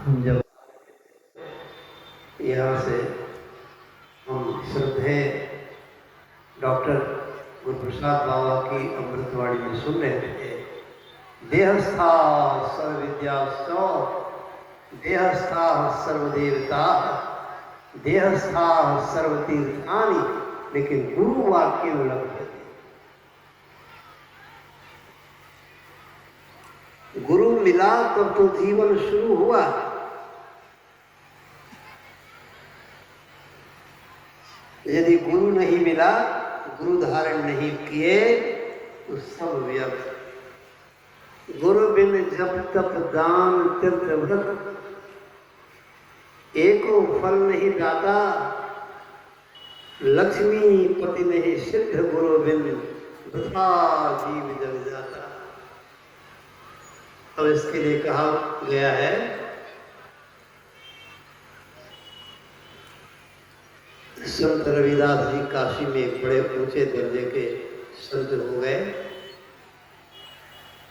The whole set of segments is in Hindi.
हम जब यहाँ से हम श्रद्धेय डॉक्टर गुरुप्रसाद बाबा की अमृतवाणी में सुन रहे थे, देहस्था सर्वविद्यास्तो देहस्था सर्वदेवता देहस्था सर्वतीर्थानि, लेकिन गुरु वाक्य में लभ्यते। गुरु मिला तब तो जीवन शुरू हुआ। यदि गुरु नहीं मिला, गुरु धारण नहीं किए तो सब व्यर्थ। गुरु बिन जप तप दान तीर्थ व्रत एको फल नहीं दाता, लक्ष्मी पति नहीं सिद्ध गुरु बिन वृथा जीव जल जाता। अब इसके लिए कहा गया है, संत रविदास जी काशी में एक बड़े ऊंचे दर्जे के संत हो गए।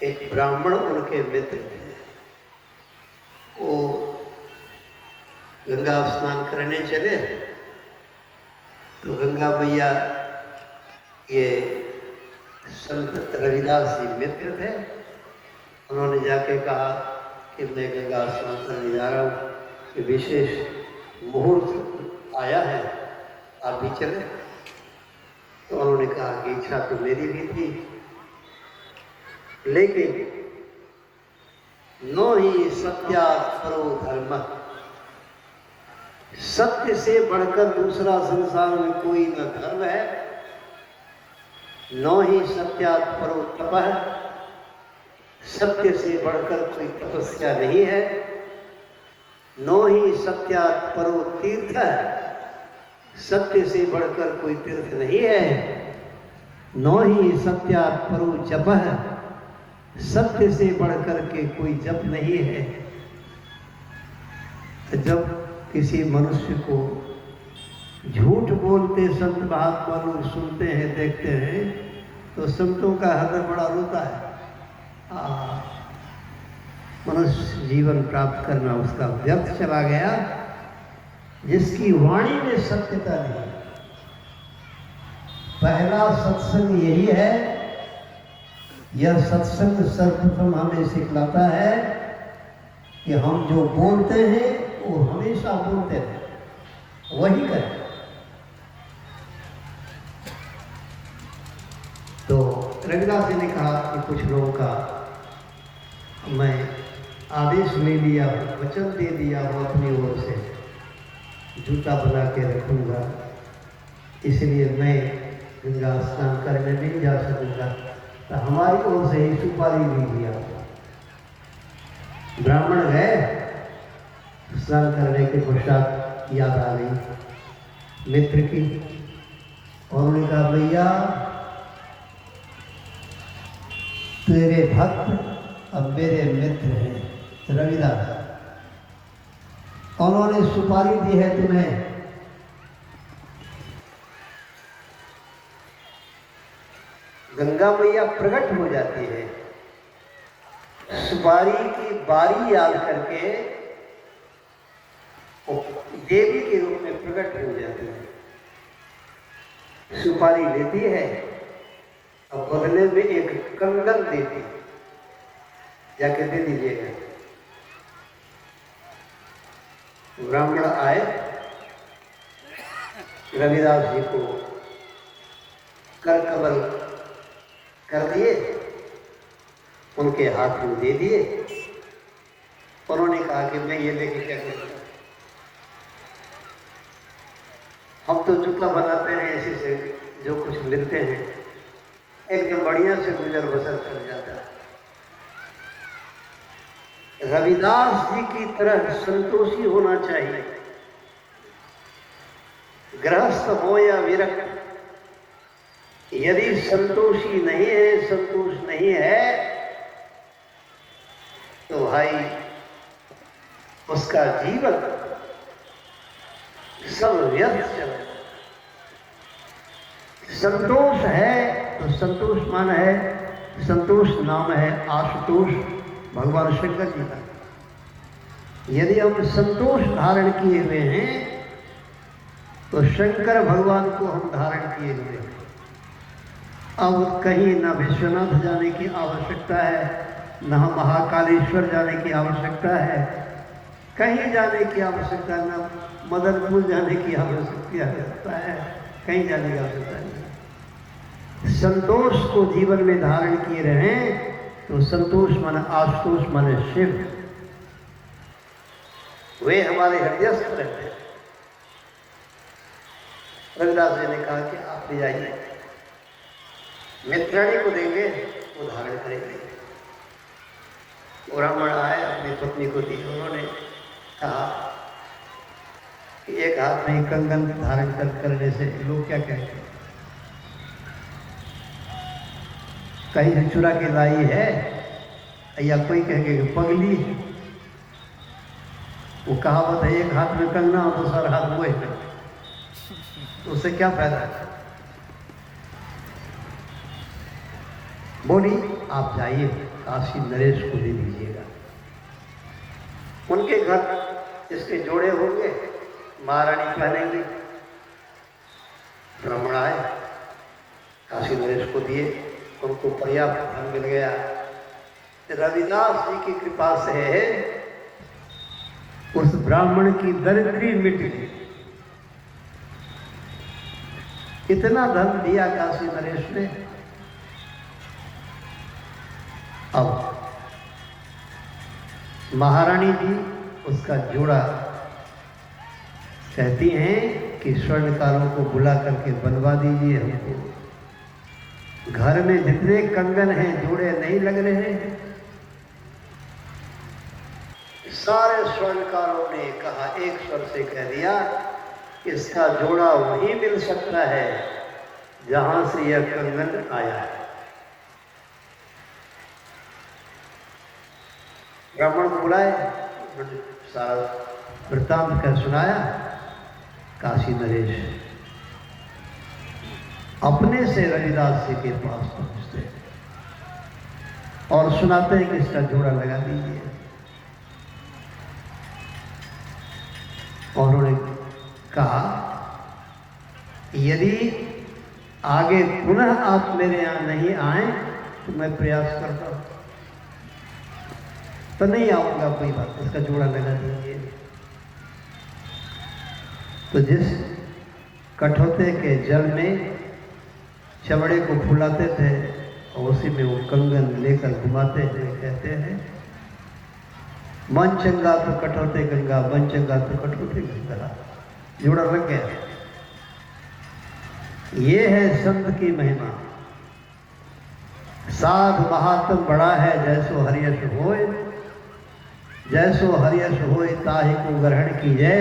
एक ब्राह्मण उनके मित्र थे। वो गंगा स्नान करने चले तो गंगा मैया, ये संत रविदास जी मित्र थे, उन्होंने जाके कहा कि मैं गंगा स्नान करने जा रहा हूँ, कि विशेष मुहूर्त आया है, आप भी चले। तो उन्होंने कहा कि इच्छा तो मेरी भी थी, लेकिन नो ही सत्यात् परो धर्म, सत्य से बढ़कर दूसरा संसार में कोई न धर्म है। नो ही सत्यात् परो तपः, सत्य से बढ़कर कोई तपस्या नहीं है। नो ही सत्यात् परो तीर्थ, सत्य से बढ़कर कोई तीर्थ नहीं है। नो ही सत्यात् परो जपः, सत्य से बढ़कर के कोई जप नहीं है। तो जब किसी मनुष्य को झूठ बोलते संत महात्मा लोग सुनते हैं, देखते हैं, तो संतों का हृदय बड़ा रोता है। मनुष्य जीवन प्राप्त करना उसका व्यर्थ चला गया, जिसकी वाणी में सत्यता नहीं। पहला सत्संग यही है। यह सत्संग सर्वप्रथम हमें सिखलाता है कि हम जो बोलते हैं वो हमेशा बोलते हैं, वही करें। तो रविदास जी ने कहा कि कुछ लोगों का मैं आदेश ले लिया, वचन दे दिया हूँ अपनी ओर से, जूता बना के रखूँगा, इसलिए मैं गंगा स्नान करने नहीं जा सकूँगा। तो हमारी ओर से ही सुपारी भी दिया। ब्राह्मण गए, स्नान करने के पश्चात याद आ गई मित्र की, और उन्होंने कहा भैया तेरे भक्त अब मेरे मित्र हैं रविदास, उन्होंने सुपारी दी है तुम्हें। गंगा मैया प्रकट हो जाती है, सुपारी की बारी याद करके देवी के रूप में प्रकट हो जाती है। सुपारी लेती है और बदले में एक कंगन देती, जाके दे दीजिएगा। ब्राह्मण आए, रविदास जी को कर कमल कर दिए, उनके हाथ में दे दिए। उन्होंने कहा कि मैं ये लेके क्या करूँगा, हम तो जूता बनाते हैं इसी से जो कुछ मिलते हैं, एकदम बढ़िया से गुजर बसर कर जाता है। रविदास जी की तरह संतोषी होना चाहिए। गृहस्थ हो या विरक्त, यदि संतोषी नहीं है, संतोष नहीं है, तो भाई उसका जीवन सब व्यर्थ चले। संतोष है तो संतोष मान है, संतोष नाम है आशुतोष, भगवान शंकर जी का। यदि हम संतोष धारण किए हुए हैं तो शंकर भगवान को हम धारण किए हुए हैं। अब कहीं न विश्वनाथ जाने की आवश्यकता है, न महाकालेश्वर जाने की आवश्यकता है, कहीं जाने की आवश्यकता, न मदनपुर जाने की आवश्यकता है, कहीं जाने की आवश्यकता नहीं। संतोष को जीवन में धारण किए रहें तो संतोष मन आशुतोष मन शिव, वे हमारे हृदयस्थ रहते हैं। रविदास जी ने कहा कि आप ले जाइए, मित्राणी को देंगे, वो धारण करेंगे। ब्राह्मण आए, अपनी पत्नी को दी। उन्होंने कहा कि एक हाथ में कंगन धारण करने से लोग क्या कहेंगे, कहीं से चुरा के लाई है, या कोई कहेंगे कि पगली है। वो कहावत है, एक हाथ में कंगना और दूसरा हाथ वो है, उससे क्या फायदा है। बोली आप जाइए, काशी नरेश को दे दीजिएगा। उनके घर इसके जोड़े होंगे, महारानी पहनेंगे। ब्राह्मण आए, काशी नरेश को दिए, उनको पर्याप्त धन मिल गया। रविदास जी की कृपा से उस ब्राह्मण की दरिद्री मिट गई। कितना धन दिया काशी नरेश ने। अब महारानी जी उसका जोड़ा कहती हैं कि स्वर्णकारों को बुला करके बनवा दीजिए हमको। घर में जितने कंगन हैं जोड़े नहीं लग रहे हैं। सारे स्वर्णकारों ने कहा, एक स्वर से कह दिया, इसका जोड़ा वहीं मिल सकता है जहां से यह कंगन आया है। ब्राह्मण को बुलाए, सारा वृत्तांत कर सुनाया। काशी नरेश अपने से रविदास जी के पास पहुंचते और सुनाते हैं कि इसका जोड़ा लगा दीजिए। और उन्होंने कहा, यदि आगे पुनः आप मेरे यहाँ नहीं आए तो मैं प्रयास करता हूं, तो नहीं आऊंगा, कोई बात, इसका जोड़ा लगा दीजिए। तो जिस कठौते के जल में चमड़े को फुलाते थे और उसी में वो कंगन लेकर घुमाते हुए कहते हैं, मन चंगा तो कठौते गंगा, मन चंगा तो कठौते गंगा। जोड़ा लग गया। ये है संत की महिमा। साध महात्म बड़ा है, जैसो हरियश होय, जैसो हरियश होय ताहि को ग्रहण कीजिए,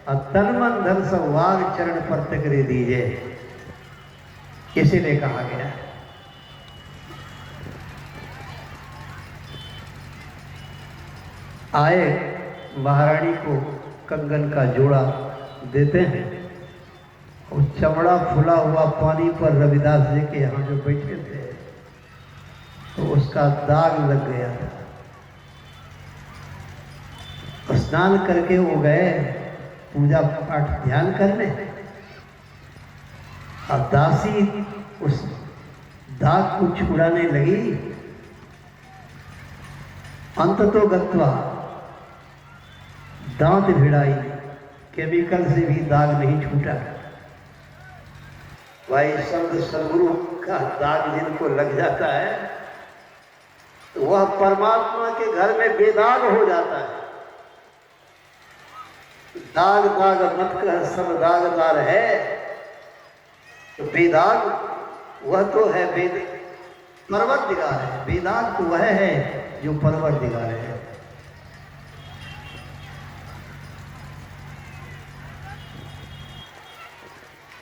और तन मन धन सब वाग चरण पर तकरे दीजिए। इसीलिए कहा गया। आए, महारानी को कंगन का जोड़ा देते हैं और चमड़ा फुला हुआ पानी पर रविदास जी के यहाँ जो बैठे थे तो उसका दाग लग गया था। स्नान करके वो गए पूजा पाठ ध्यान करने, और दासी उस दाग को छुड़ाने लगी। अंततो गत्वा दांत भिड़ाई, केमिकल से भी दाग नहीं छूटा। भाई संत सदगुरु का दाग जिनको लग जाता है तो वह परमात्मा के घर में बेदाग हो जाता है। दाग दाग मत कह सब दागदार है, तो बेदाग वह तो है परवरदिगार है। बेदाग तो वह है जो परवरदिगार है।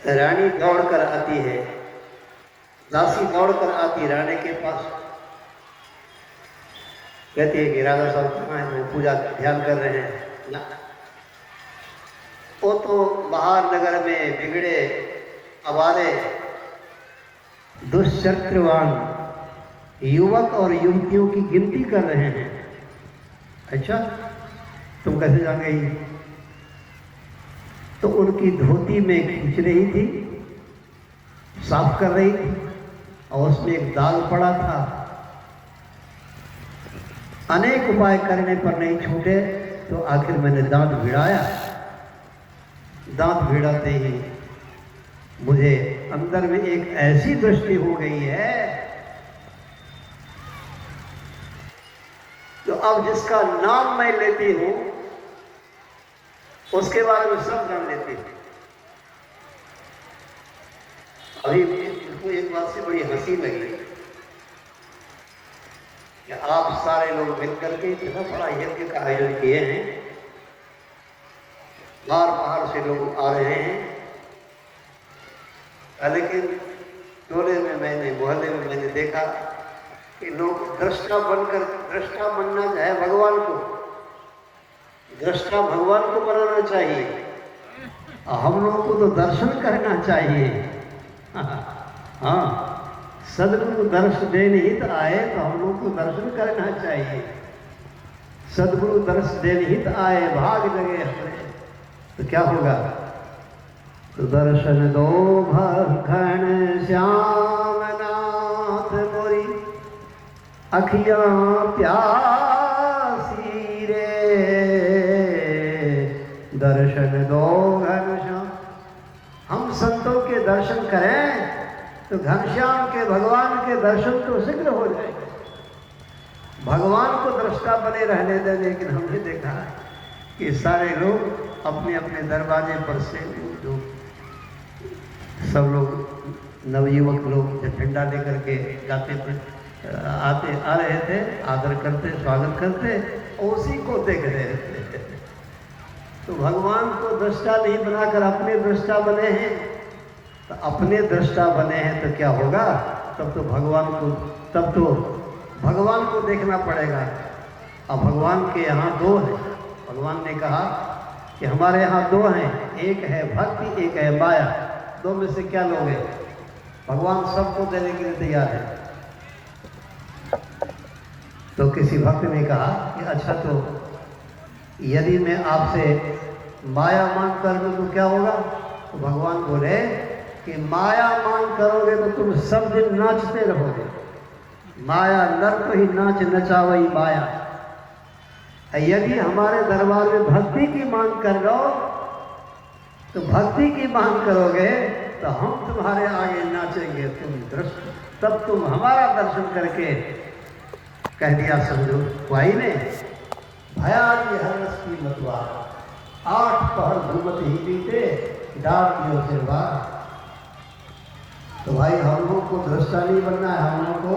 रानी दौड़कर आती है, दासी दौड़कर आती रानी के पास, कहती है कि राजा साहब कहाँ हैं, वो पूजा ध्यान कर रहे हैं ना। वो तो बाहर नगर में बिगड़े अवारे दुष्चरित्रवान युवक और युवतियों की गिनती कर रहे हैं। अच्छा, तुम कैसे जान गई? तो उनकी धोती में खींच रही थी, साफ कर रही थी, और उसमें एक दाग पड़ा था। अनेक उपाय करने पर नहीं छूटे, तो आखिर मैंने दांत भिड़ाया। दांत भिड़ाते ही मुझे अंदर में एक ऐसी दृष्टि हो गई है, तो अब जिसका नाम मैं लेती हूं उसके बारे में सब जान लेती हूं। अभी इनको एक बात से बड़ी हंसी लगी कि आप सारे लोग मिलकर के इतना बड़ा यज्ञ का आयोजन किए हैं, बाहर से लोग आ रहे हैं, लेकिन टोले में मैंने, मोहल्ले में मैंने देखा कि लोग दृष्टा बनना चाहे भगवान को, दृष्टा भगवान को बनाना चाहिए, और हम लोगों को तो दर्शन करना चाहिए। हाँ, सदगुरु दर्श देने हित आए तो हम लोग को दर्शन करना चाहिए। सदगुरु दर्श देने हित आए, भाग लगे हमें, तो क्या होगा? तो दर्शन दो भखन श्याम नाथ मोरी अखियां प्यासी रे, दर्शन दो घनश्याम। हम संतों के दर्शन करें तो घनश्याम के, भगवान के दर्शन तो शीघ्र हो जाएंगे। भगवान को दृष्टा बने रहने दें, लेकिन हमने देखा कि सारे लोग अपने अपने दरवाजे पर से, जो सब लोग नवयुवक लोग जब झंडा लेकर के जाते आ रहे थे, आदर करते, स्वागत करते, और उसी को देख रहे थे। तो भगवान को दृष्टा नहीं बनाकर अपने दृष्टा बने हैं। तो अपने दृष्टा बने हैं तो क्या होगा? तब तो भगवान को देखना पड़ेगा। अब भगवान के यहाँ दो हैं। भगवान ने कहा कि हमारे यहाँ दो हैं, एक है भक्ति, एक है माया। दो में से क्या लोगे? भगवान सबको देने के लिए तैयार है। तो किसी भक्त ने कहा कि अच्छा, तो यदि मैं आपसे माया मांग कर दूं तो क्या होगा? तो भगवान बोले कि माया मांग करोगे तो तुम सब दिन नाचते रहोगे। माया नर को ही नाच नचावई माया। यदि हमारे दरबार में भक्ति की मांग कर लो, तो भक्ति की मांग करोगे तो हम तुम्हारे आगे नाचेंगे, तब तुम हमारा दर्शन करके, कह दिया समझो भाई ने, भयाली हरस की मतवा, 8 पहर घूमत ही बीते, डाल दियो सिरवार। तो भाई हम लोग को दृष्टा नहीं बनना है, हम लोग को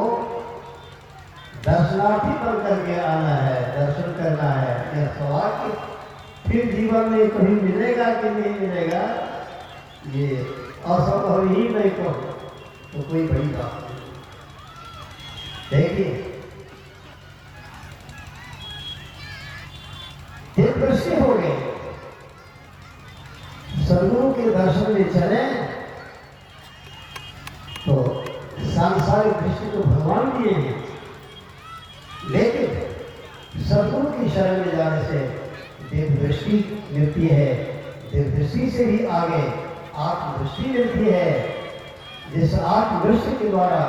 दर्शनार्थी बन करके आना है, दर्शन करना है। यह सवाल कि फिर जीवन में कभी मिलेगा कि नहीं मिलेगा, ये असंभव ही नहीं तो कोई बड़ी बात नहीं। देखिए, एक दृष्टि हो गई, सदगुरु के दर्शन में चले तो सांसारिक दृष्टि तो भगवान दिए हैं, लेकिन सदगुरु की शरण में जाने से देव दृष्टि मिलती है। देव दृष्टि से भी आगे आत्मदृष्टि मिलती है, जिस आत्मदृष्टि के द्वारा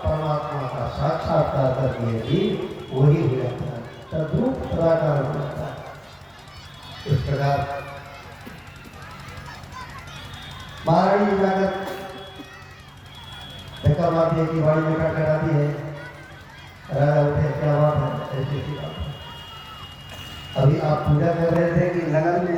परमात्मा का साक्षात्कार कर दिए भी वही हो जाता है, तद्रूप सदाकार हो जाता है। इस प्रकार महारानी में जाकर धक्का मारती है कि बाड़ी में खड़खड़ाती है, राजा उठे, क्या बात है? ऐसी बात है। अभी आप पूजा कर रहे थे कि नगर में